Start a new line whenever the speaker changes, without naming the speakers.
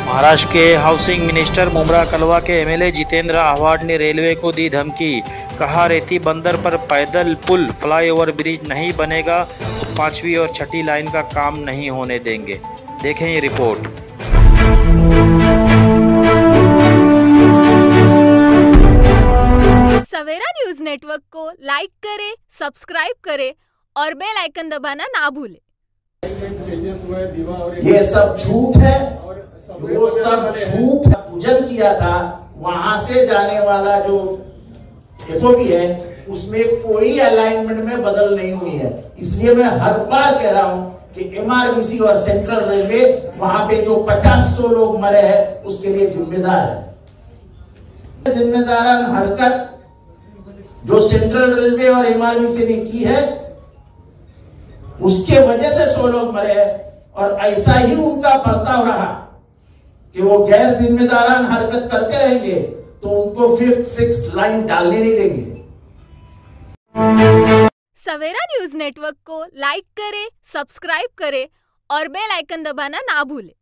महाराष्ट्र के housing minister Mumbra कलवा के MLA Jitendra Awhad ने रेलवे को दी धमकी। कहा, रेती बंदर पर पैदल पुल फ्लाईओवर ब्रिज नहीं बनेगा तो 5वीं और 6ठी लाइन का काम नहीं होने देंगे। देखें ये रिपोर्ट।
सवेरा न्यूज नेटवर्क को लाइक करें, सब्सक्राइब करें और बेल आइकन दबाना ना भूलें।
ये सब झूठ है, वो सब झूठ पूजन किया था। वहां से जाने वाला जो एफओबी है उसमें कोई अलाइनमेंट में बदल नहीं हुई है। इसलिए मैं हर बार कह रहा हूं कि एमआरबीसी और सेंट्रल रेलवे वहां पे जो 50-100 लोग मरे हैं उसके लिए जिम्मेदार है। जिम्मेदारान हरकत जो सेंट्रल रेलवे और एमआरबीसी ने की है उसके वजह से 100 लोग मरे हैं, और ऐसा ही उनका बर्ताव रहा कि वो गैर जिम्मेदारान हरकत करते रहेंगे तो उनको 5th-6th लाइन डालने नहीं देंगे।
सवेरा न्यूज नेटवर्क को लाइक करें, सब्सक्राइब करें और बेल आइकन दबाना ना भूलें।